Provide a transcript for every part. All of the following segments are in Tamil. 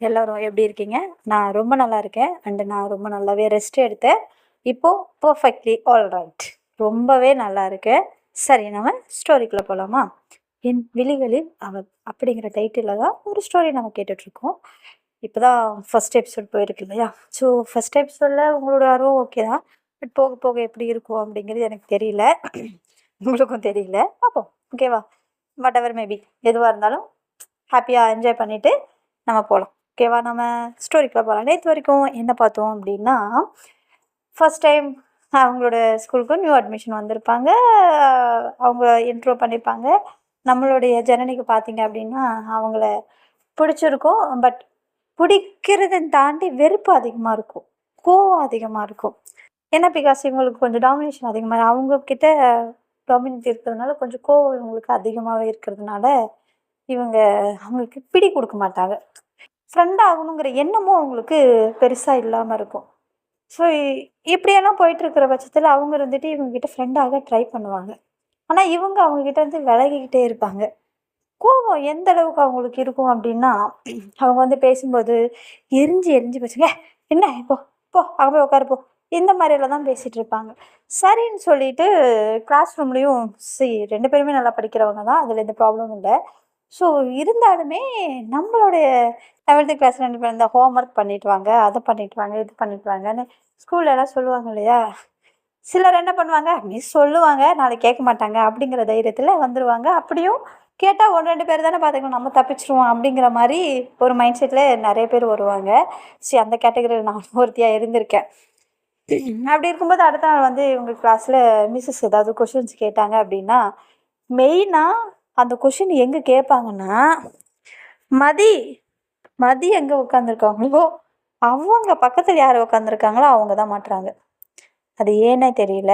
எல்லாரும் எப்படி இருக்கீங்க? நான் ரொம்ப நல்லா இருக்கேன். நான் ரொம்ப நல்லாவே ரெஸ்ட் எடுத்தேன். இப்போ பெர்ஃபெக்ட்லி ஆல் ரைட். ரொம்பவே நல்லா இருக்கேன். சரி, நம்ம ஸ்டோரிக்குள்ள போலாமா? என் விழிகளில் அவள் அப்படிங்கிற டைட்டிலில் தான் ஒரு ஸ்டோரி நம்ம கேட்டுட்ருக்கோம். இப்போ தான் ஃபர்ஸ்ட் எபிசோட் போயிருக்கு இல்லையா? ஸோ ஃபர்ஸ்ட் எபிசோடில் உங்களோட ஆர்வம் ஓகே தான். பட் போக போக எப்படி இருக்கும் அப்படிங்கிறது எனக்கு தெரியல. உங்களுக்கும் தெரியல. பார்ப்போம். ஓகேவா? வாட் எவர் மேபி எதுவாக இருந்தாலும் ஹாப்பியாக என்ஜாய் பண்ணிவிட்டு நம்ம போகலாம். ஓகேவா? நம்ம ஸ்டோரிக்குள்ள போகலாம். நேற்று வரைக்கும் என்ன பார்த்தோம் அப்படின்னா, ஃபர்ஸ்ட் டைம் அவங்களோட ஸ்கூலுக்கு நியூ அட்மிஷன் வந்திருப்பாங்க. அவங்க இன்ட்ரோ பண்ணியிருப்பாங்க. நம்மளுடைய ஜனனிக்கு பார்த்தீங்க அப்படின்னா, அவங்கள பிடிச்சிருக்கும். பட் பிடிக்கிறதன் தாண்டி வெறுப்பு அதிகமாக இருக்கும், கோவம் அதிகமாக இருக்கும். ஏன்னா பிகாஸ் இவங்களுக்கு கொஞ்சம் டாமினேஷன் அதிகமாக அவங்கக்கிட்ட டாமினேட் இருக்கிறதுனால கொஞ்சம் கோவம் இவங்களுக்கு அதிகமாகவே இருக்கிறதுனால இவங்க அவங்களுக்கு பிடி கொடுக்க மாட்டாங்க. ஃப்ரெண்ட் ஆகணுங்கிற எண்ணமும் அவங்களுக்கு பெருசாக இல்லாமல் இருக்கும். ஸோ இப்படியெல்லாம் போயிட்டுருக்கிற பட்சத்தில் அவங்க இருந்துட்டு இவங்ககிட்ட ஃப்ரெண்டாக ட்ரை பண்ணுவாங்க. ஆனால் இவங்க அவங்கக்கிட்ட இருந்து விலகிக்கிட்டே இருப்பாங்க. கோபம் எந்த அளவுக்கு அவங்களுக்கு இருக்கும் அப்படின்னா, அவங்க வந்து பேசும்போது எரிஞ்சு எரிஞ்சு பேசுங்க, என்ன இப்போ போ அங்கே போய் உட்காருப்போ, இந்த மாதிரியெல்லாம் தான் பேசிகிட்டு இருப்பாங்க. சரின்னு சொல்லிட்டு கிளாஸ் ரூம்லேயும் ரெண்டு பேருமே நல்லா படிக்கிறவங்க தான், அதில் எந்த ப்ராப்ளமும் இல்லை. ஸோ இருந்தாலுமே நம்மளுடைய 11th கிளாஸ் ரெண்டு பேர் இந்த ஹோம்ஒர்க் பண்ணிட்டு வாங்க, அதை பண்ணிட்டு வாங்க, இது பண்ணிட்டு வாங்கன்னு ஸ்கூல்லலாம் சொல்லுவாங்க இல்லையா? சிலர் என்ன பண்ணுவாங்க, மிஸ் சொல்லுவாங்க நாளைக்கு கேட்க மாட்டாங்க அப்படிங்கிற தைரியத்தில் வந்துடுவாங்க. அப்படியும் கேட்டால் ஒன்று ரெண்டு பேர் தானே பார்த்துக்கலாம், நம்ம தப்பிச்சிருவோம் அப்படிங்கிற மாதிரி ஒரு மைண்ட் செட்டில் நிறைய பேர் வருவாங்க. சரி, அந்த கேட்டகரியில் நான் ஒருத்தியாக இருந்திருக்கேன். அப்படி இருக்கும்போது அடுத்த நாள் வந்து இவங்க கிளாஸில் மிஸ்ஸஸ் ஏதாவது கொஷின்ஸ் கேட்டாங்க அப்படின்னா, மெயினாக அந்த கொஷின் எங்கே கேட்பாங்கன்னா, மதி மதி எங்கே உட்காந்துருக்காங்களோ அவங்க பக்கத்தில் யார் உட்காந்துருக்காங்களோ அவங்க தான் மாட்டுறாங்க. அது ஏன்னே தெரியல.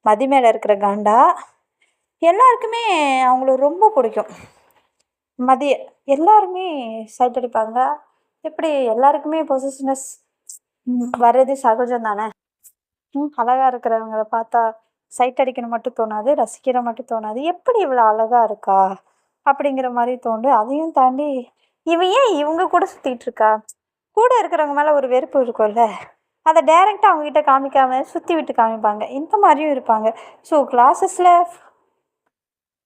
மதி மேலே இருக்கிற காண்டா எல்லாருக்குமே அவங்கள ரொம்ப பிடிக்கும். மதிய எல்லாருமே சைட் அடிப்பாங்க. எப்படி எல்லாருக்குமே பொசிஷனஸ் வர்றது சகஜம் தானே. அழகாக இருக்கிறவங்கள பார்த்தா சைட் அடிக்கணும் மட்டும் தோணாது, ரசிக்கிற மட்டும் தோணாது. எப்படி இவ்வளோ அழகாக இருக்கா அப்படிங்கிற மாதிரி தோண்டு. அதையும் தாண்டி இவன் ஏன் இவங்க கூட சுற்றிட்டு இருக்கா, கூட இருக்கிறவங்க மேலே ஒரு வெறுப்பு இருக்கும்ல, அதை டைரெக்டாக அவங்ககிட்ட காமிக்காமல் சுற்றி விட்டு காமிப்பாங்க. இந்த மாதிரியும் இருப்பாங்க. ஸோ கிளாஸஸில்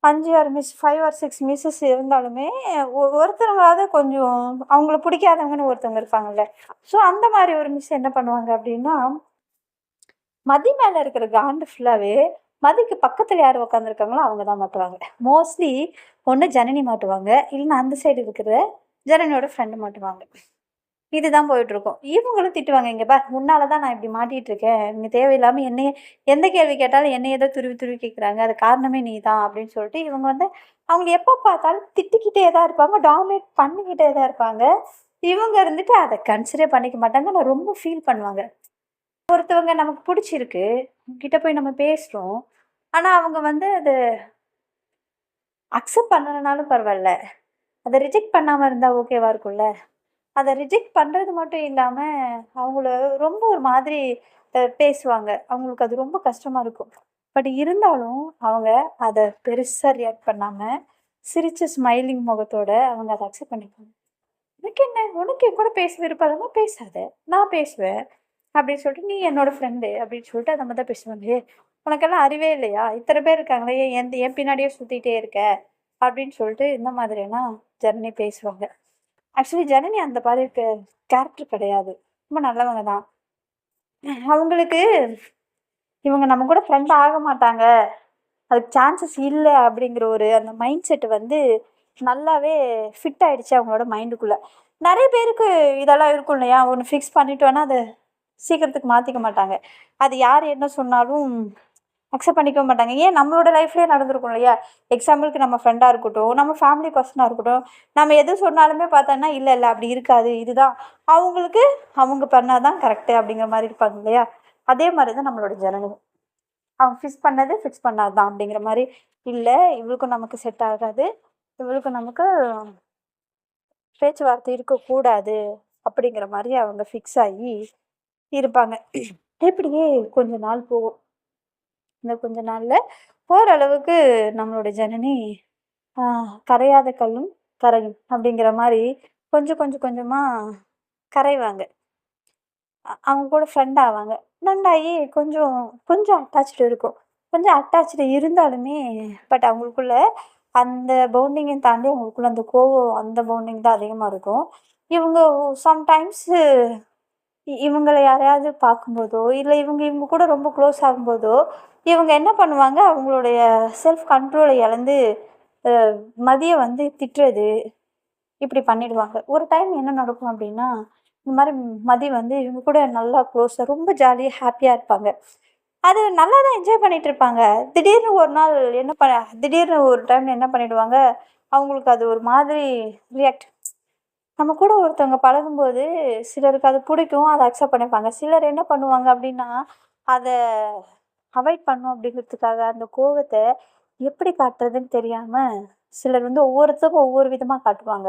5 6 மிஸ் 5 or 6 மிஸ்ஸஸ் இருந்தாலுமே ஒருத்தவங்களாவது கொஞ்சம் அவங்கள பிடிக்காதவங்கன்னு ஒருத்தவங்க இருப்பாங்கல்ல. ஸோ அந்த மாதிரி ஒரு மிஸ் என்ன பண்ணுவாங்க அப்படின்னா, மதி மேலே இருக்கிற காண்டு ஃபுல்லாகவே மதிக்கு பக்கத்தில் யார் உட்காந்துருக்காங்களோ அவங்க தான் மாட்டுவாங்க. மோஸ்ட்லி ஒன்று ஜனனி மாட்டுவாங்க, இல்லைன்னா அந்த சைடு இருக்கிற ஜனனியோட ஃப்ரெண்டு மாட்டுவாங்க. இதுதான் போயிட்டுருக்கும். இவங்களும் திட்டுவாங்க, இங்கே பார் முன்னால தான் நான் இப்படி மாட்டிகிட்டு இருக்கேன், இங்கே தேவையில்லாமல் என்னையே எந்த கேள்வி கேட்டாலும் என்னையே தான் துருவி துருவி கேட்குறாங்க, அது காரணமே நீ தான் அப்படின்னு சொல்லிட்டு இவங்க வந்து அவங்க எப்போ பார்த்தாலும் திட்டிக்கிட்டே தான் இருப்பாங்க, டாமினேட் பண்ணிக்கிட்டே தான் இருப்பாங்க. இவங்க இருந்துட்டு அதை கன்சிடர் பண்ணிக்க மாட்டாங்க. நான் ரொம்ப ஃபீல் பண்ணுவாங்க. ஒருத்தவங்க நமக்கு பிடிச்சிருக்கு, கிட்ட போய் நம்ம பேசுகிறோம், ஆனால் அவங்க வந்து அது அக்செப்ட் பண்ணலைனாலும் பரவாயில்ல, அதை ரிஜெக்ட் பண்ணாமல் இருந்தால் ஓகேவா இருக்கும்ல. அதை ரிஜெக்ட் பண்ணுறது மட்டும் இல்லாமல் அவங்கள ரொம்ப ஒரு மாதிரி பேசுவாங்க. அவங்களுக்கு அது ரொம்ப கஷ்டமாக இருக்கும். பட் இருந்தாலும் அவங்க அதை பெருசாக ரியாக்ட் பண்ணாமல் சிரிச்ச ஸ்மைலிங் முகத்தோட அவங்க அதை அக்செப்ட் பண்ணிப்பாங்க. எனக்கு என்ன, உனக்கு என் கூட பேச விருப்பம் இல்லைன்னா பேசாத, நான் பேசுவேன் அப்படின்னு சொல்லிட்டு, நீ என்னோட ஃப்ரெண்டு அப்படின்னு சொல்லிட்டு அந்த மாதிரி தான் பேசுவாங்க. உனக்கெல்லாம் அறிவே இல்லையா, இத்தனை பேர் இருக்காங்களே, என் பின்னாடியே சுற்றிட்டே இருக்க அப்படின்னு சொல்லிட்டு இந்த மாதிரியெல்லாம் ஜனனி பேசுவாங்க. ஆக்சுவலி ஜனனி அந்த மாதிரி கேரக்டர் கிடையாது, ரொம்ப நல்லவங்க தான். அவங்களுக்கு இவங்க நம்ம கூட ஃப்ரெண்ட் ஆக மாட்டாங்க, அதுக்கு சான்சஸ் இல்லை அப்படிங்கிற ஒரு அந்த மைண்ட் செட்டு வந்து நல்லாவே ஃபிட் ஆகிடுச்சு அவங்களோட மைண்டுக்குள்ளே. நிறைய பேருக்கு இதெல்லாம் இருக்கும் இல்லையா, ஒன்று ஃபிக்ஸ் பண்ணிட்டோன்னா அதை சீக்கிரத்துக்கு மாற்றிக்க மாட்டாங்க. அது யார் என்ன சொன்னாலும் அக்செப்ட் பண்ணிக்க மாட்டாங்க. ஏன் நம்மளோட லைஃப்லேயே நடந்திருக்கும் இல்லையா. எக்ஸாம்பிளுக்கு நம்ம ஃப்ரெண்டாக இருக்கட்டும், நம்ம ஃபேமிலி பர்சனாக இருக்கட்டும், நம்ம எது சொன்னாலுமே பார்த்தோன்னா இல்லை இல்லை அப்படி இருக்காது, இதுதான் அவங்களுக்கு அவங்க பண்ணால் தான் கரெக்டு அப்படிங்கிற மாதிரி இருப்பாங்க இல்லையா. அதே மாதிரி தான் நம்மளோட ஜனனி. அவங்க ஃபிக்ஸ் பண்ணாது தான் அப்படிங்கிற மாதிரி, இல்லை இவளுக்கும் நமக்கு செட் ஆகாது, இவளுக்கும் நமக்கு பேச்சுவார்த்தை இருக்கக்கூடாது அப்படிங்கிற மாதிரி அவங்க ஃபிக்ஸ் ஆகி இருப்பாங்க. இப்படியே கொஞ்ச நாள் போகும். இந்த கொஞ்ச நாளில் ஓரளவுக்கு நம்மளோட ஜனனி கரையாத கல்லும் கரையும் அப்படிங்கிற மாதிரி கொஞ்சம் கொஞ்சம் கொஞ்சமாக கரைவாங்க. அவங்க கூட ஃப்ரெண்ட் ஆவாங்க. ஃப்ரெண்ட் ஆகி கொஞ்சம் கொஞ்சம் அட்டாச்டு இருக்கும். கொஞ்சம் அட்டாச்டு இருந்தாலுமே பட் அவங்களுக்குள்ள அந்த பவுண்டிங்கை தாண்டி அவங்களுக்குள்ள அந்த கோவம் அந்த பவுண்டிங் தான் அதிகமாக இருக்கும். இவங்க சம்டைம்ஸு இவங்கள யாரையாவது பார்க்கும்போதோ, இல்லை இவங்க இவங்க கூட ரொம்ப க்ளோஸ் ஆகும்போதோ, இவங்க என்ன பண்ணுவாங்க, அவங்களுடைய செல்ஃப் கண்ட்ரோலை இழந்து அ மதிய வந்து திட்டுறது, இப்படி பண்ணிடுவாங்க. ஒரு டைம் என்ன நடக்கும் அப்படின்னா, இந்த மாரி மதி வந்து இவங்க கூட நல்லா க்ளோஸா ரொம்ப ஜாலியா, ஹேப்பியா இருப்பாங்க. அது நல்லா தான் என்ஜாய் பண்ணிட்டு இருப்பாங்க. திடீர்னு ஒரு நாள் என்ன ப திடீர்னு ஒரு டைம் என்ன பண்ணிடுவாங்க, அவங்களுக்கு அது ஒரு மாதிரி ரியாக்ட் நம்ம கூட ஒருத்தவங்க பழகும்போது, சிலருக்கு அது பிடிக்கும். அத அக்செப்ட் பண்ணிப்பாங்க. சிலர் என்ன பண்ணுவாங்க அப்டின்னா, அத அவாய்ட் பண்ணணும் அப்டிங்கிறதுக்காக அந்த கோவத்த எப்படி காட்டுறதுன்னு தெரியாம, சிலர் வந்து ஒவ்வொருத்தருக்கும் ஒவ்வொரு விதமா காட்டுவாங்க.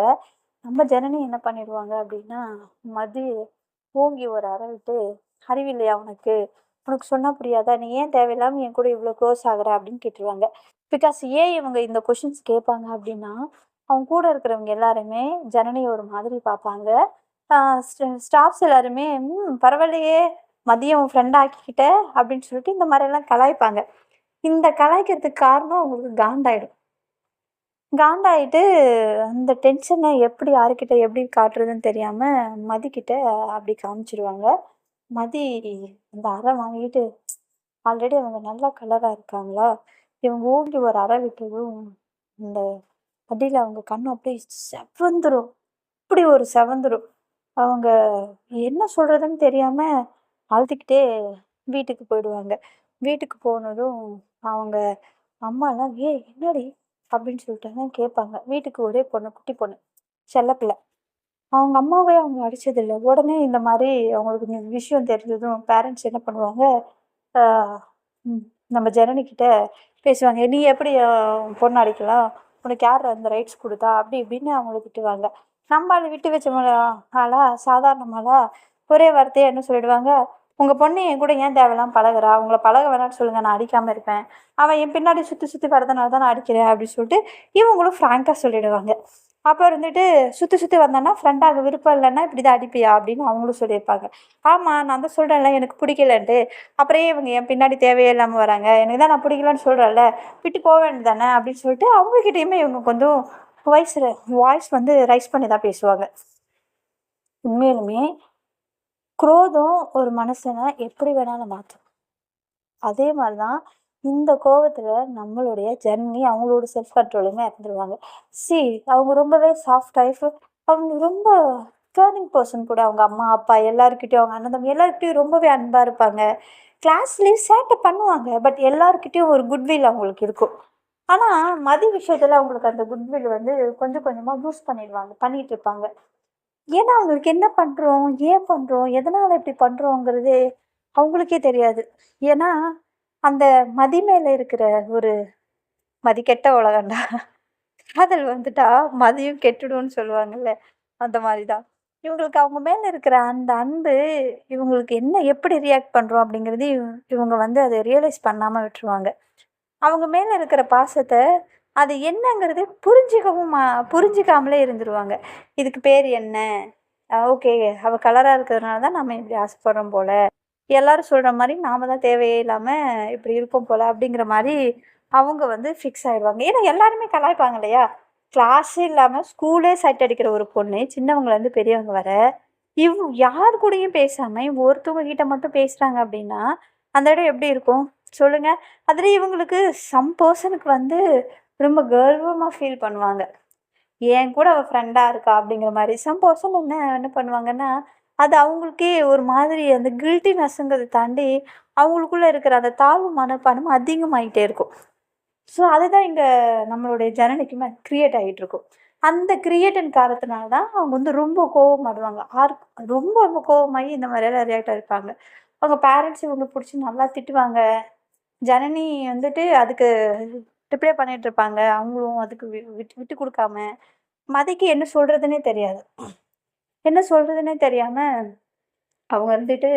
நம்ம ஜனனி என்ன பண்ணிடுவாங்க அப்டின்னா, மதி ஓங்கி ஒரு அற விட்டு, "அறிவில்லையா உனக்கு? உனக்கு சொன்னா புரியாதா? நீ ஏன் தேவையில்லாம என் கூட இவ்ளோ க்ளோஸ் ஆகுற?" அப்டின்னு கேட்டுருவாங்க. பிகாஸ் ஏன் இவங்க இந்த கொஸ்டின்ஸ் கேட்பாங்க அப்டின்னா, அவங்க கூட இருக்கிறவங்க எல்லாருமே ஜனனிய ஒரு மாதிரி பார்ப்பாங்க. ஆ ஸ்டாஃப்ஸ் எல்லாருமே, பரவாயில்லையே! மதியம் உன் ஃப்ரெண்ட் ஆக்கிக்கிட்ட" அப்படின்னு சொல்லிட்டு இந்த மாரியெல்லாம் கலாய்ப்பாங்க. இந்த கலாய்க்கிறதுக்கு காரணம் அவங்களுக்கு காண்டாயிடும். காண்டாயிட்டு அந்த டென்ஷன எப்படி யாருக்கிட்ட எப்படி காட்டுறதுன்னு தெரியாம மதிக்கிட்ட அப்படி காமிச்சுருவாங்க. மதி அந்த அறை வாங்கிட்டு ஆல்ரெடி அவங்க நல்லா கலரா இருக்காங்களா, இவங்க ஓங்கி ஒரு அறை விட்டதும், இந்த அடியில அவங்க கண்ணு அப்படியே செவந்துரும். அப்படி ஒரு செவந்துரும். அவங்க என்ன சொல்றதுன்னு தெரியாம அழுதுகிட்டே வீட்டுக்கு போயிடுவாங்க. வீட்டுக்கு போனதும் அவங்க அம்மாலாம், "ஏய் என்னடி?" அப்படின்னு சொல்லிட்டு கேட்பாங்க. வீட்டுக்கு ஒரே பொண்ணு, குட்டி பொண்ணு, செல்ல பிள்ளை. அவங்க அம்மாவே அவங்க அடிச்சதில்ல. உடனே இந்த மாரி அவங்களுக்கு விஷயம் தெரிஞ்சதும் பேரண்ட்ஸ் என்ன பண்ணுவாங்க, ஆ ம் நம்ம ஜனனி கிட்ட பேசுவாங்க. "நீ எப்படி உன் பொண்ண அடிக்கலாம்? உனக்கு யார் அந்த ரைட்ஸ் குடுத்தா?" அப்படி இப்படின்னு அவங்கள திட்டுவாங்க. நம்ம ஆளு விட்டு வச்ச ஆளா, சாதாரணமாளா, ஒரே வார்த்தையா என்ன சொல்லிடுவாங்க, "உங்க பொண்ணு என் கூட ஏன் தேவையில்லாம பழகுறா? அவங்கள பழக வேணாம்னு சொல்லுங்க. நான் அடிக்காம இருப்பேன். அவன் என் பின்னாடி சுத்தி சுத்தி வரதுனால தான் நான் அடிக்கிறேன்." அப்படின்னு சொல்லிட்டு இவங்களும் ஃப்ராங்கா சொல்லிடுவாங்க. அப்ப இருந்துட்டு, "சுத்தி சுத்தி வந்தான்னா ஃப்ரெண்டாக விருப்பம் இல்லன்னா இப்படிதான் அடிப்பியா?" அப்படின்னு அவங்களும் சொல்லியிருப்பாங்க. ஆமா, நான் தான் சொல்றேன்ல எனக்கு பிடிக்கலன்ட்டு. அப்புறம் ஏன் இவங்க என் பின்னாடி தேவையே இல்லாம வராங்க? எனக்கு தான் நான் பிடிக்கலன்னு சொல்றேன்ல, விட்டு போ வேண்டியது தானே அப்படின்னு சொல்லிட்டு அவங்க கிட்டயுமே இவங்க கொஞ்சம் வாய்ஸ் வாய்ஸ் வந்து ரைஸ் பண்ணி தான் பேசுவாங்க. உண்மையாலுமே குரோதம் ஒரு மனுஷன எப்படி வேணாலும் மாத்தும். அதே மாரி தான் இந்த கோவத்துல நம்மளுடைய ஜெனனி அவங்களோட செல்ஃப் கண்ட்ரோலுமே இழந்துருவாங்க. சி அவங்க ரொம்பவே சாஃப்ட் டைப். அவங்க ரொம்ப கேரிங் பெர்சன் கூட. அவங்க அம்மா, அப்பா எல்லார்கிட்டயும், அவங்க அண்ணன், தம்பி எல்லார்கிட்டயும் ரொம்பவே அன்பா இருப்பாங்க. கிளாஸ்லயும் சேட்டை பண்ணுவாங்க. பட் எல்லார்கிட்டயும் ஒரு குட்வில் அவங்களுக்கு இருக்கும். ஆனா, மதி விஷயத்துல அவங்களுக்கு அந்த குட்வில் வந்து கொஞ்சம் கொஞ்சமா லூஸ் பண்ணிடுவாங்க. பண்ணிட்டு இருப்பாங்க. ஏன்னா, அவங்களுக்கு என்ன பண்றோம்? ஏன் பண்றோம்? எதனால இப்படி பண்றோங்கிறதே அவங்களுக்கே தெரியாது. ஏன்னா, அந்த மதி மேல இருக்கிற ஒரு மதிக்கெட்ட உலகம்டா. காதல் வந்துட்டா மதியும் கெட்டுடும்னு சொல்லுவாங்கல்ல, அந்த மாரி தான். இவங்களுக்கு அவங்க மேல இருக்கிற அந்த அன்பு, இவங்களுக்கு என்ன எப்படி ரியாக்ட் பண்றோம் அப்படிங்கிறது இவங்க வந்து அத ரியலைஸ் பண்ணாம விட்டுருவாங்க. அவங்க மேல இருக்கிற பாசத்த, அது என்னங்கிறதே புரிஞ்சுக்காமலே இருந்துருவாங்க. இதுக்கு பேர் என்ன? ஓகே. அவ கலரா இருக்கிறதுனால தான் நம்ம இப்படி ஆசைப்படுறோம் போல. எல்லாரும் சொல்ற மாரி நாம தான் தேவையே இல்லாம இப்படி இருக்கோம் போல அப்படிங்கிற மாரி அவங்க வந்து ஃபிக்ஸ் ஆயிடுவாங்க. ஏன்னா எல்லாருமே கலாய்ப்பாங்க இல்லையா? கிளாஸே இல்லாம ஸ்கூலே சைட் அடிக்கிற ஒரு பொண்ணு, சின்னவங்கலேருந்து பெரியவங்க வர, யார் கூடயும் பேசாம இவங்க ஒருத்தவங்க கிட்ட மட்டும் பேசுறாங்க அப்படின்னா, அந்த இடம் எப்படி இருக்கும்? சொல்லுங்க. அதுலயும் இவங்களுக்கு சம் பெர்சனுக்கு வந்து ரொம்ப கர்வமா ஃபீல் பண்ணுவாங்க. என் கூட அவ ஃப்ரெண்டா இருக்கா அப்படிங்கிற மாரி. சம் பெர்சன் என்ன என்ன பண்ணுவாங்கன்னா, அது அவங்களுக்கே ஒரு மாதிரி அந்த கில்ட்டினஸ்ங்கிறத தாண்டி, அவங்களுக்குள்ள இருக்கிற அந்த தாழ்வு மனப்பான்மை அதிகமாயிட்டே இருக்கும். ஸோ, அதுதான் இங்க நம்மளுடைய ஜனனிக்குமே கிரியேட் ஆயிட்டுருக்கும். அந்த கிரியேட்டின் காரணத்தினால தான் அவங்க வந்து ரொம்ப கோவப்படுவாங்க. ரொம்ப ரொம்ப கோவமாகி இந்த மாதிரியெல்லாம் ரியாக்ட் ஆயிருப்பாங்க. அவங்க பேரண்ட்ஸ் இவங்க புடிச்சு நல்லா திட்டுவாங்க. ஜனனி வந்துட்டு அதுக்கு ரிப்ளை பண்ணிட்டு இருப்பாங்க. அவங்களும் அதுக்கு விட்டு விட்டு குடுக்காம, மதிக்கு என்ன சொல்றதுன்னே தெரியாது. என்ன சொல்றதுன்னே தெரியாம அவங்க வந்துட்டு,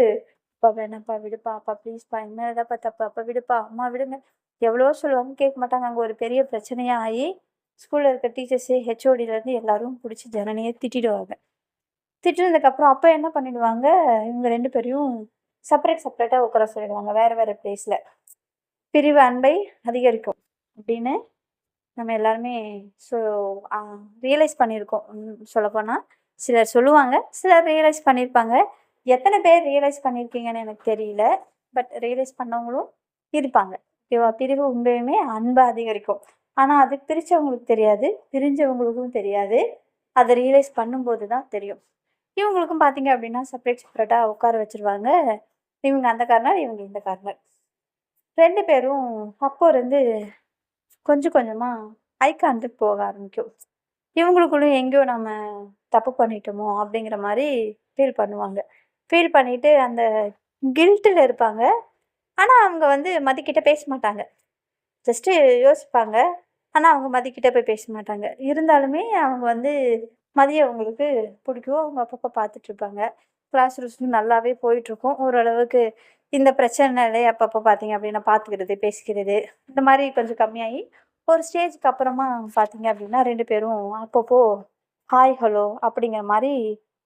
"அப்பா வேணாம்ப்பா, விடுப்பா, அப்பா ப்ளீஸ்ப்பா, என் மேல தான்ப்பா தப்பு, அப்பா விடுப்பா, அம்மா விடுங்க." எவ்வளவோ சொல்லுவாங்க கேட்க மாட்டாங்க. அங்க ஒரு பெரிய பிரச்சனையா ஆயி, ஸ்கூலில் இருக்க டீச்சர்ஸு, ஹெச்ஓடிலேருந்து எல்லாரும் பிடிச்சி ஜனனியை திட்டிடுவாங்க. திட்டினதுக்கப்புறம் அப்போ என்ன பண்ணிடுவாங்க, இவங்க 2 பேரையும் செப்பரேட்டாக உட்கார சொல்லிடுவாங்க. வேறு வேறு பிளேஸில். பிரிவு அன்பை அதிகரிக்கும் அப்படின்னு நம்ம எல்லாருமே ஸோ ரியலைஸ் பண்ணியிருக்கோம். சொல்லப்போனால் சிலர் சொல்லுவாங்க, சிலர் ரியலைஸ் பண்ணியிருப்பாங்க. எத்தனை பேர் ரியலைஸ் பண்ணியிருக்கீங்கன்னு எனக்கு தெரியல. பட் ரியலைஸ் பண்ணவங்களும் இருப்பாங்க. ஓகேவா? பிரிவு உண்மையுமே அன்பை அதிகரிக்கும். ஆனால் அது பிரித்தவங்களுக்கு தெரியாது, பிரிஞ்சவங்களுக்கும் தெரியாது. அதை ரியலைஸ் பண்ணும்போது தான் தெரியும். இவங்களுக்கும் பார்த்தீங்க அப்படின்னா செப்பரேட்டாக உட்கார வச்சுருவாங்க. இவங்க அந்த கார்னர், இவங்க இந்த கார்னர். 2 பேரும் அப்போ இருந்து கொஞ்சம் கொஞ்சமாக ஐ கான்டாக்ட் போக ஆரம்பிக்கும். இவங்களுக்குள்ள எங்கேயோ நம்ம தப்பு பண்ணிட்டோமோ அப்படிங்கிற மாதிரி ஃபீல் பண்ணுவாங்க. ஃபீல் பண்ணிவிட்டு அந்த கில்ட்டில் இருப்பாங்க. ஆனால் அவங்க வந்து மதிக்கிட்ட பேச மாட்டாங்க. ஜஸ்ட்டு யோசிப்பாங்க. ஆனால் அவங்க மதிக்கிட்ட போய் பேச மாட்டாங்க. இருந்தாலுமே அவங்க வந்து மதிய அவங்களுக்கு பிடிக்கும். அவங்க அப்பப்போ பார்த்துட்ருப்பாங்க. கிளாஸ் ரூம்ஸும் நல்லாவே போயிட்டுருக்கும். ஓரளவுக்கு இந்த பிரச்சனையிலே அப்பப்போ பார்த்தீங்க அப்படின்னா பார்த்துக்கிறது, பேசிக்கிறது இந்த மாதிரி கொஞ்சம் கம்மியாகி ஒரு ஸ்டேஜுக்கு அப்புறமா பார்த்தீங்க அப்படின்னா 2 பேரும் அப்பப்போ ஹாய், ஹலோ அப்படிங்கிற மாதிரி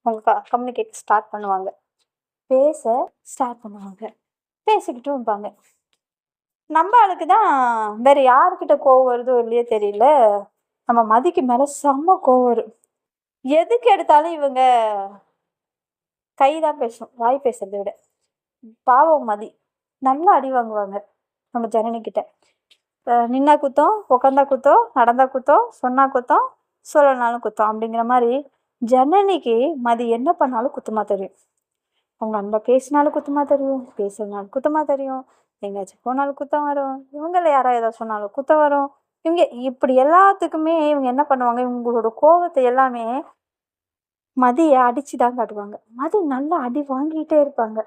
அவங்க கம்யூனிகேட் ஸ்டார்ட் பண்ணுவாங்க. பேச ஸ்டார்ட் பண்ணுவாங்க. பேசிக்கிட்டும் இருப்பாங்க. நம்ம ஆளுக்கு தான் வேறு யார்கிட்ட கோவம் வருதோ இல்லையோ தெரியல, நம்ம மதிக்கு மேலே செம்ம கோவம் வரும். எதுக்கு எடுத்தாலும் இவங்க கை தான் பேசும், வாய் பேசுறதை விட. பாவம் மதி நல்லா அடி வாங்குவாங்க நம்ம ஜனனிக்கிட்ட. நின்னா குத்தம், உக்காந்தா குத்தம், நடந்தா குத்தம், சொன்னா குத்தம், சொல்லனாலும் குத்தம் அப்படிங்கிற மாதிரி ஜனனிக்கு மதி என்ன பண்ணாலும் குத்தமாக தெரியும். அவங்க அன்பா பேசினாலும் குத்தமாக தெரியும், பேசுனாலும் குத்தமாக தெரியும், எங்கேயாச்சும் போனாலும் குத்தம் வரும், இவங்கள யாராவது ஏதாவது சொன்னாலும் குத்தம் வரும். இவங்க இப்படி எல்லாத்துக்குமே இவங்க என்ன பண்ணுவாங்க, இவங்களோட கோபத்தை எல்லாமே மதியை அடித்து தான் காட்டுவாங்க. மதி நல்லா அடி வாங்கிட்டே இருப்பாங்க.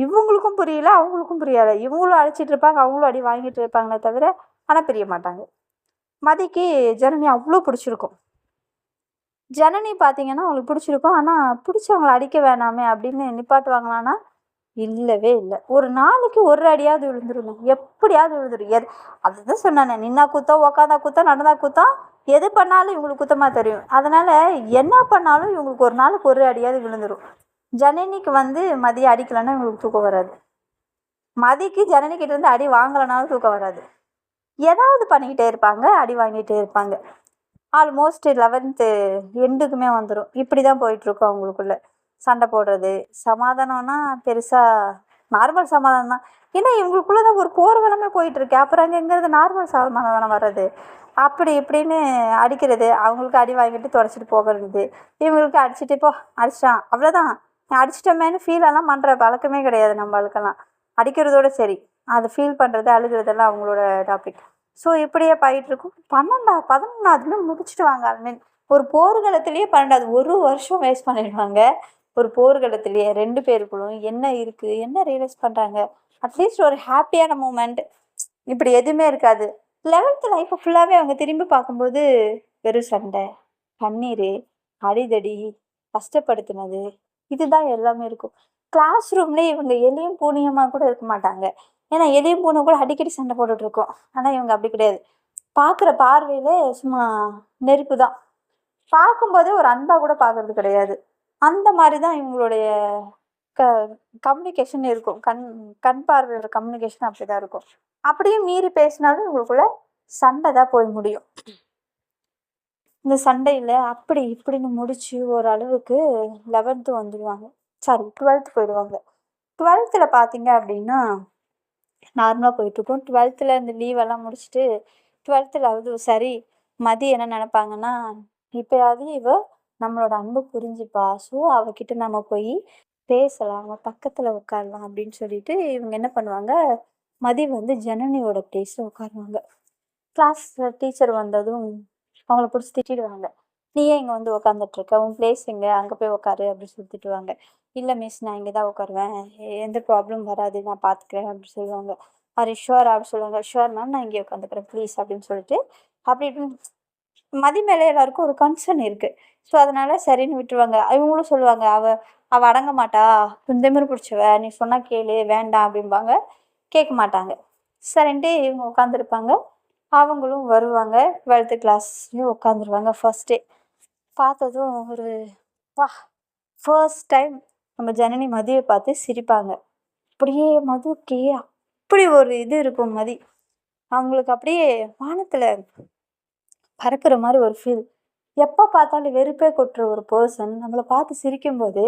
இவங்களுக்கும் புரியல, அவங்களுக்கும் புரியல. இவங்களும் அடிச்சிட்டு இருப்பாங்க, அவங்களும் அடி வாங்கிட்டு இருப்பாங்களே தவிர ஆனால் பிரிய மாட்டாங்க. மதிக்கு ஜனனி அவ்வளோ பிடிச்சிருக்கும். ஜனனி பார்த்தீங்கன்னா அவங்களுக்கு பிடிச்சிருக்கும். ஆனால் பிடிச்சவங்கள அடிக்க வேணாமே அப்படின்னு நிப்பாட்டுவாங்களான்னா இல்லவே இல்லை. ஒரு நாளைக்கு ஒரு அடியாவது விழுந்துருங்க, எப்படியாவது விழுந்துடும். அதுதான் சொன்னானே, நின்னா குத்தம், உக்காந்தா குத்தம், நடந்தா குத்தம், எது பண்ணாலும் இவங்களுக்கு குத்தமாக தெரியும். அதனால் என்ன பண்ணாலும் இவங்களுக்கு ஒரு நாளுக்கு ஒரு அடியாவது விழுந்துடும். ஜனனிக்கு வந்து மதியை அடிக்கலைன்னா இவங்களுக்கு தூக்கம் வராது. மதிக்கு ஜனனிக்கிட்ட இருந்து அடி வாங்கலைனாலும் தூக்கம் வராது. ஏதாவது பண்ணிக்கிட்டே இருப்பாங்க, அடி வாங்கிட்டே இருப்பாங்க. ஆல்மோஸ்ட் 11th எண்டுக்குமே வந்துடும். இப்படி தான் போயிட்டுருக்கும் அவங்களுக்குள்ள. சண்டை போடுறது, சமாதானம்னா பெருசாக நார்மல் சமாதானம் தான். ஏன்னா இவங்களுக்குள்ள தான் ஒரு போர்க்களமே போயிட்டுருக்கு. அப்புறம் எங்கேருந்து நார்மல் சமாதானம் வர்றது? அப்படி இப்படின்னு அடிக்கிறது, அவங்களுக்கு அடி வாங்கிட்டு தொடச்சிட்டு போகிறது, இவங்களுக்கு அடிச்சுட்டு இப்போ அடிச்சிட்டான் அவ்வளோதான், அடிச்சிட்டோமேனு ஃபீலெல்லாம் பண்ணுற பழக்கமே கிடையாது நம்மளுக்கெல்லாம். அடிக்கிறதோட சரி, அதை ஃபீல் பண்ணுறது, அழுகிறதெல்லாம் அவங்களோட டாபிக். ஸோ இப்படியே போயிட்டுருக்கும். 11வது முடிச்சுடுவாங்க. மீன் ஒரு போர்க்களத்துலேயே 12வது 1 வருஷம் வேஸ்ட் பண்ணிடுவாங்க. ஒரு போர்க்களத்துலேயே 2 பேருக்குள்ளும் என்ன இருக்குது, என்ன ரியலைஸ் பண்ணுறாங்க, அட்லீஸ்ட் ஒரு ஹாப்பியான மூமெண்ட் இப்படி எதுவுமே இருக்காது. 11th லைஃப்பை ஃபுல்லாகவே அவங்க திரும்பி பார்க்கும்போது வெறும் சண்டை, கண்ணீர், அடிதடி, கஷ்டப்படுத்தினது, இதுதான் எல்லாமே இருக்கும். கிளாஸ் ரூம்லேயே இவங்க எலியும் பூனியமாக கூட இருக்க மாட்டாங்க. ஏன்னா எலியும் பூனை கூட அடிக்கடி சண்டை போட்டுட்ருக்கோம். ஆனால் இவங்க அப்படி கிடையாது. பார்க்குற பார்வையிலே சும்மா நெருப்பு தான். பார்க்கும்போதே ஒரு அன்பாக கூட பார்க்கறது கிடையாது. அந்த மாதிரி தான் இவங்களுடைய க கம்யூனிகேஷன் இருக்கும். கண் பார்வையோட கம்யூனிகேஷன் அப்படி தான் இருக்கும். அப்படியும் மீறி பேசினாலும் இவங்களுக்குள்ள சண்டை தான் போய் முடியும். இந்த சண்டையில் அப்படி இப்படின்னு முடித்து ஓரளவுக்கு 11th வந்துடுவாங்க. சாரி 12th போயிடுவாங்க. 12th பார்த்தீங்க அப்படின்னா நார்மலாக போயிட்டுருக்கும். 12th இந்த லீவெல்லாம் முடிச்சுட்டு 12th சரி, மதி என்ன நினப்பாங்கன்னா, இப்போயாவது நம்மளோட அன்பு புரிஞ்சுப்பா, ஸோ அவகிட்ட நம்ம போய் பேசலாம், அவன் பக்கத்தில் உட்காரலாம் அப்படின்னு சொல்லிட்டு இவங்க என்ன பண்ணுவாங்க, மதி வந்து ஜனனியோட பிளேஸில் உட்காருவாங்க. கிளாஸ் டீச்சர் வந்ததும் அவங்கள பிடிச்சி திட்டிடுவாங்க. நீ ஏன் இங்கே வந்து உட்காந்துட்ருக்க, உன் பிளேஸ் எங்கே, அங்கே போய் உட்காரு அப்படின்னு சொல்லி திட்டுவாங்க. இல்லை மிஸ், நான் இங்கே தான் உட்காருவேன், எந்த ப்ராப்ளம் வராது, நான் பார்த்துக்கிறேன் அப்படின்னு சொல்லுவாங்க. ஷுவர் அப்படின்னு சொல்லுவாங்க. ஷுவர் மேம், நான் இங்கே உட்காந்துக்கிறேன் ப்ளீஸ் அப்படின்னு சொல்லிட்டு அப்படி இப்படின்னு மதி மேலே எல்லாருக்கும் ஒரு கன்சர்ன் இருக்குது. ஸோ அதனால் சரின்னு விட்டுருவாங்க. இவங்களும் சொல்லுவாங்க, அவள் அடங்க மாட்டா, திமிரு பிடிச்சவ, நீ சொன்னால் கேளு, வேண்டாம் அப்படிம்பாங்க. கேட்க மாட்டாங்க. சரின்ட்டு இவங்க உட்காந்துருப்பாங்க. அவங்களும் வருவாங்க. 12th கிளாஸ்லேயும் உட்காந்துருவாங்க. ஃபர்ஸ்ட் டே பார்த்ததும் ஒரு வா ஃபர்ஸ்ட் டைம் நம்ம ஜனனி மதியை பார்த்து சிரிப்பாங்க. அப்படியே மதுக்கே அப்படி ஒரு இது இருக்கும் மதி. அவங்களுக்கு அப்படியே வானத்தில் பறக்கிற மாதிரி ஒரு ஃபீல். எப்போ பார்த்தாலும் வெறுப்பே கொட்டுற ஒரு பர்சன் நம்மளை பார்த்து சிரிக்கும்போது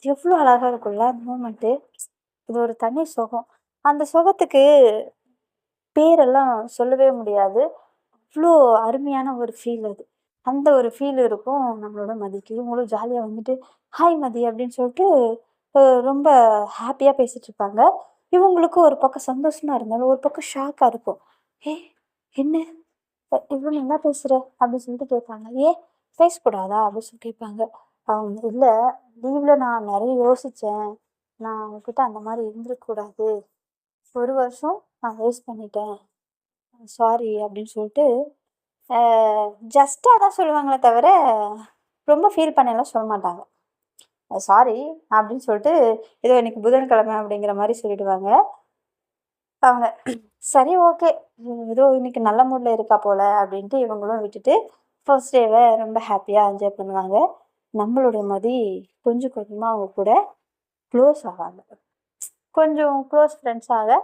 எவ்வளோ அழகாக இருக்கும்ல அந்த மூமெண்ட்டு. இது ஒரு தனி சுகம். அந்த சுகத்துக்கு பேரெல்லாம் சொல்லவே முடியாது. அவ்வளோ அருமையான ஒரு ஃபீல் அது. அந்த ஒரு ஃபீல் இருக்கும் நம்மளோட மதிக்கு. இவங்களும் ஜாலியாக வந்துட்டு ஹாய் மதி அப்படின்னு சொல்லிட்டு ரொம்ப ஹாப்பியாக பேசிகிட்டு இருப்பாங்க. இவங்களுக்கும் ஒரு பக்கம் சந்தோஷமாக இருந்தாலும் ஒரு பக்கம் ஷாக்காக இருக்கும். ஏ என்ன இவ்வளோ என்ன பேசுகிற அப்படின்னு சொல்லிட்டு கேட்பாங்க. ஏன் பேசக்கூடாதா அப்படின்னு சொல்லி கேட்பாங்க. அவங்க இல்லை, லீவில் நான் நிறைய யோசித்தேன். நான் அவங்கக்கிட்ட அந்த மாதிரி இருந்துருக்கக்கூடாது. ஒரு வருஷம் நான் வேஸ்ட் பண்ணிட்டேன், சாரி அப்படின்னு சொல்லிட்டு ஜஸ்ட்டாக தான் சொல்லுவாங்களே தவிர ரொம்ப ஃபீல் பண்ணலாம் சொல்ல மாட்டாங்க. சாரி அப்படின்னு சொல்லிட்டு ஏதோ இன்னைக்கு புதன்கிழமை அப்படிங்கிற மாதிரி சொல்லிடுவாங்க அவங்க. சரி ஓகே, ஏதோ இன்னைக்கு நல்ல மூடில் இருக்கா போல் அப்படின்ட்டு இவங்களும் விட்டுட்டு ஃபர்ஸ்ட் டேவை ரொம்ப ஹாப்பியாக என்ஜாய் பண்ணுவாங்க. நம்மளுடைய மதி கொஞ்சம் கொஞ்சமாக அவங்க கூட க்ளோஸ் ஆவாங்க. கொஞ்சம் க்ளோஸ் ஃப்ரெண்ட்ஸாக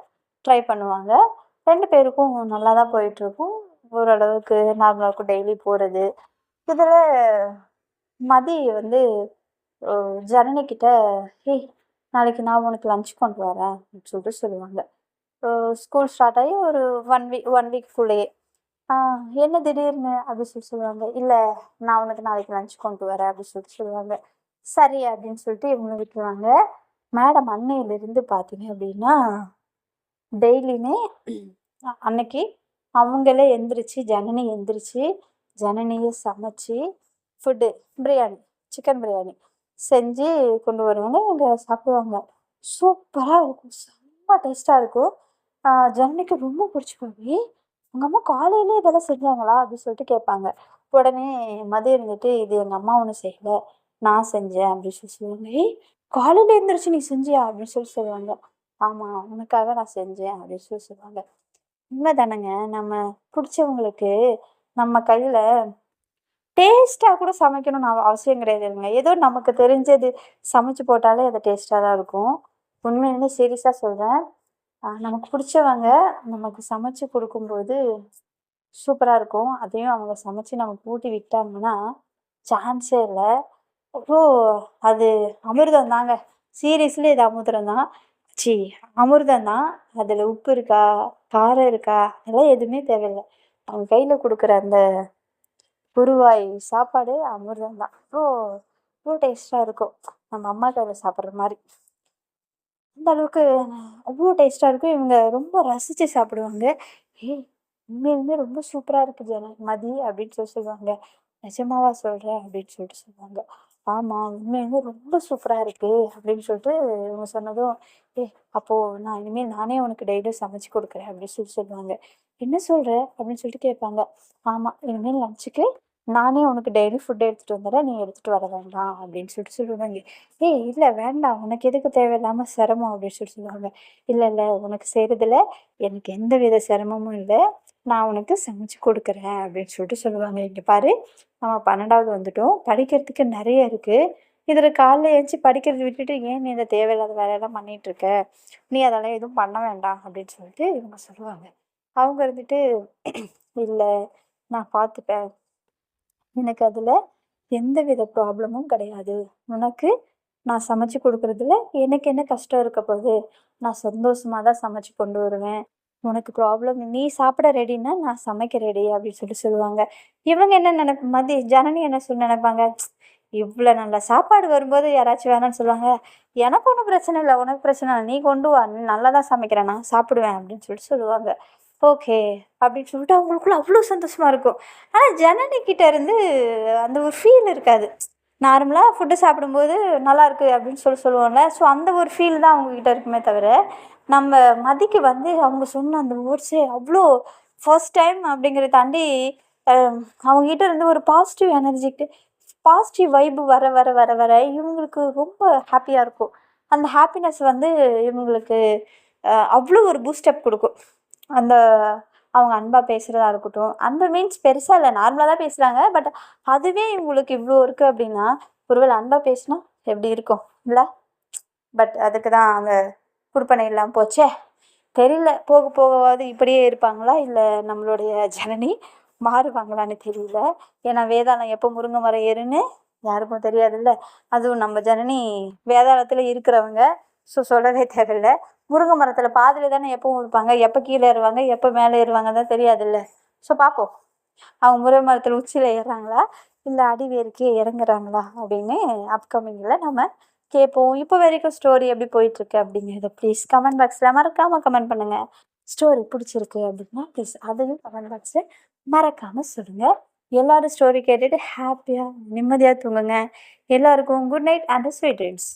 ட்ரை பண்ணுவாங்க. 2 பேருக்கும் நல்லா தான் போயிட்டுருக்கும். ஓரளவுக்கு நார்மலாக இருக்கும் டெய்லி போகிறது. இதில் மதி வந்து ஜனனிக்கிட்ட ஏய் நாளைக்கு நான் உனக்கு லஞ்ச் கொண்டு வரேன் அப்படின்னு சொல்லிட்டு சொல்லுவாங்க. ஸ்கூல் ஸ்டார்ட் ஆகி ஒரு 1 வீக்குள்ளேயே என்ன திடீர்னு அப்படின்னு சொல்லி சொல்லுவாங்க. இல்லை நான் உனக்கு நாளைக்கு லஞ்ச் கொண்டு வரேன் அப்படின்னு சொல்லிட்டு சொல்லுவாங்க. சரி அப்படின்னு சொல்லிட்டு இவங்க விட்டுருவாங்க. மேடம் அன்னையிலிருந்து பார்த்தீங்க அப்படின்னா டெய்லியுமே அன்னைக்கு அவங்களே எந்திரிச்சு ஜனனியை சமைச்சு ஃபுட்டு பிரியாணி, சிக்கன் பிரியாணி செஞ்சு கொண்டு வருவாங்க. இவங்க சாப்பிடுவாங்க. சூப்பராக இருக்கும், செம்ம டேஸ்ட்டாக இருக்கும். ஜனனிக்கு ரொம்ப பிடிச்சி போய் உங்கள் அம்மா காலையிலே இதெல்லாம் செஞ்சாங்களா அப்படின்னு சொல்லிட்டு கேட்பாங்க. உடனே மதியம் இருந்துட்டு இது எங்கள் அம்மா ஒன்றும் செய்யலை, நான் செஞ்சேன் அப்படின்னு சொல்லி சொல்லுவாங்க. ஏய் காலையில் எழுந்திரிச்சு நீ செஞ்சியா அப்படின்னு சொல்லி சொல்லுவாங்க. ஆமாம் உனக்காக நான் செஞ்சேன் அப்படின்னு சொல்லி சொல்லுவாங்க. உண்மை தானேங்க. நம்ம பிடிச்சவங்களுக்கு நம்ம கையில் டேஸ்ட்டாக கூட சமைக்கணும்னு அவசியம் கிடையாதுங்க. ஏதோ நமக்கு தெரிஞ்சது சமைச்சு போட்டாலே அது டேஸ்ட்டாக தான் இருக்கும். உண்மையிலேயே சீரியஸாக சொல்கிறேன். நமக்கு பிடிச்சவங்க நமக்கு சமைச்சு கொடுக்கும்போது சூப்பராக இருக்கும். அதையும் அவங்க சமைச்சு நமக்கு ஊட்டி விட்டாங்கன்னா சான்ஸே இல்லை. ஓ அது அமிர்தம் தாங்க. சீரியஸ்லி இது அமிர்தம் தான். சி அமிர்தம் தான். அதில் உப்பு இருக்கா, காரம் இருக்கா, அதெல்லாம் எதுவுமே தேவையில்லை. அவங்க கையில் கொடுக்குற அந்த குருவாய் சாப்பாடு அமிர்தம் தான். அவ்வளோ டேஸ்ட்டாக இருக்கும். நம்ம அம்மா கையில் சாப்பிட்ற மாதிரி அந்த அளவுக்கு அவ்வளோ டேஸ்ட்டாக இருக்கும். இவங்க ரொம்ப ரசித்து சாப்பிடுவாங்க. ஏய் உண்மையிலுமே ரொம்ப சூப்பராக இருக்குது மதி அப்படின்னு சொல்லி சொல்லுவாங்க. நிஜமாவா சொல்கிறேன் அப்படின்னு சொல்லிட்டு சொல்லுவாங்க. ஆமாம் உண்மையிலுமே ரொம்ப சூப்பராக இருக்குது அப்படின்னு சொல்லிட்டு இவங்க சொன்னதும் அப்போது நான் இனிமேல் நானே உனக்கு டெய்லியும் சமைச்சு கொடுக்குறேன் அப்படின்னு சொல்லி சொல்லுவாங்க. என்ன சொல்கிற அப்படின்னு சொல்லிட்டு கேட்பாங்க. ஆமாம் இனிமேல் லஞ்சுக்கு நானே உனக்கு டெய்லி ஃபுட் எடுத்துகிட்டு வந்துடுறேன், நீ எடுத்துகிட்டு வர வேண்டாம் அப்படின்னு சொல்லிட்டு சொல்லுவாங்க. இல்லை வேண்டாம், உனக்கு எதுக்கு தேவையில்லாமல் சிரமம் அப்படின்னு சொல்லி சொல்லுவாங்க. இல்லை உனக்கு செய்கிறதுல எனக்கு எந்த வித சிரமமும் இல்லை, நான் உனக்கு சமைச்சு கொடுக்குறேன் அப்படின்னு சொல்லிட்டு சொல்லுவாங்க. இங்கே பாரு நம்ம 12வது வந்துட்டோம், படிக்கிறதுக்கு நிறைய இருக்குது. இதில் காலைல எழுந்துச்சி படிக்கிறது விட்டுட்டு ஏன் நீ இந்த தேவையில்லாத வேலையெல்லாம் பண்ணிகிட்ருக்க, நீ அதெல்லாம் எதுவும் பண்ண வேண்டாம் அப்படின்னு சொல்லிட்டு இவங்க சொல்லுவாங்க. அவங்க இருந்துட்டு இல்லை நான் பார்த்துப்பேன், எனக்கு அதில் எந்த வித ப்ராப்ளமும் கிடையாது, உனக்கு நான் சமைச்சு கொடுக்குறதுல எனக்கு என்ன கஷ்டம் இருக்க போகுது, நான் சந்தோஷமாக தான் சமைச்சு கொண்டு வருவேன், உனக்கு ப்ராப்ளம் நீ சாப்பிட ரெடின்னா நான் சமைக்க ரெடி அப்படின்னு சொல்லி சொல்லுவாங்க. இவங்க என்ன நினைப்ப ஜனனி என்ன சொல்லி நினைப்பாங்க, இவ்வளோ நல்ல சாப்பாடு வரும்போது யாராச்சும் வேணான்னு சொல்லுவாங்க. எனக்கு ஒன்றும் பிரச்சனை இல்லை, உனக்கு பிரச்சனை இல்லை, நீ கொண்டு வா, நீ நல்லா தான் சமைக்கிறேன், நான் சாப்பிடுவேன் அப்படின்னு சொல்லிட்டு சொல்லுவாங்க. ஓகே அப்படின்னு சொல்லிட்டு அவங்களுக்குள்ள அவ்வளோ சந்தோஷமாக இருக்கும். ஆனால் ஜனனிக்கிட்ட இருந்து அந்த ஒரு ஃபீல் இருக்காது. நார்மலாக ஃபுட்டு சாப்பிடும்போது நல்லாயிருக்கு அப்படின்னு சொல்லுவோம்ல, ஸோ அந்த ஒரு ஃபீல் தான் அவங்கக்கிட்ட இருக்குமே தவிர நம்ம மதிக்கு வந்து அவங்க சொன்ன அந்த வேர்ட்ஸே அவ்வளோ ஃபர்ஸ்ட் டைம் அப்படிங்கிறத தாண்டி அவங்ககிட்ட இருந்து ஒரு பாசிட்டிவ் எனர்ஜிக்கு பாசிட்டிவ் வைப்பு வர வர வர வர இவங்களுக்கு ரொம்ப ஹாப்பியாக இருக்கும். அந்த ஹாப்பினஸ் வந்து இவங்களுக்கு அவ்வளோ ஒரு பூஸ்டப் கொடுக்கும். அந்த அவங்க அன்பாக பேசுகிறதா இருக்கட்டும், அன்பு மீன்ஸ் பெருசாக இல்லை, நார்மலாக தான் பேசுகிறாங்க. பட் அதுவே இவங்களுக்கு இவ்வளோ இருக்குது அப்படின்னா, ஒருவேளை அன்பாக பேசினா எப்படி இருக்கும் இல்லை? பட் அதுக்கு தான் அந்த குடுப்பனை இல்லாமல் போச்சே. தெரியல, போக போகவாது இப்படியே இருப்பாங்களா, இல்லை நம்மளுடைய ஜனனி மாறுவாங்களான்னு தெரியல. ஏன்னா வேதாளம் எப்போ முருங்கை மரம் ஏறுன்னு யாருக்கும் தெரியாதுல்ல. அதுவும் நம்ம ஜனனி வேதாளத்தில் இருக்கிறவங்க, ஸோ சொல்லவே தேவையில்லை. முருங்கை மரத்தில் பாதியில் தானே எப்பவும் இருப்பாங்க, எப்போ கீழே ஏறுவாங்க எப்போ மேலே ஏறுவாங்க தான் தெரியாதுல்ல. ஸோ பார்ப்போம், அவங்க முருங்கை மரத்தில் உச்சியில் ஏறுறாங்களா இல்லை அடிவேருக்கே இறங்குறாங்களா அப்படின்னு அப்கமிங்கில் நம்ம கேட்போம். இப்போ வரைக்கும் ஸ்டோரி எப்படி போயிட்டுருக்கு அப்படிங்கிறத ப்ளீஸ் கமெண்ட் பாக்ஸில் மறக்காமல் கமெண்ட் பண்ணுங்கள். ஸ்டோரி பிடிச்சிருக்கு அப்படின்னா ப்ளீஸ் அதையும் கமெண்ட் பாக்ஸில் மறக்காமல் சொல்லுங்கள். எல்லோரும் ஸ்டோரி கேட்டுட்டு ஹாப்பியாக நிம்மதியாக தூங்குங்க. எல்லாருக்கும் good night and sweet dreams.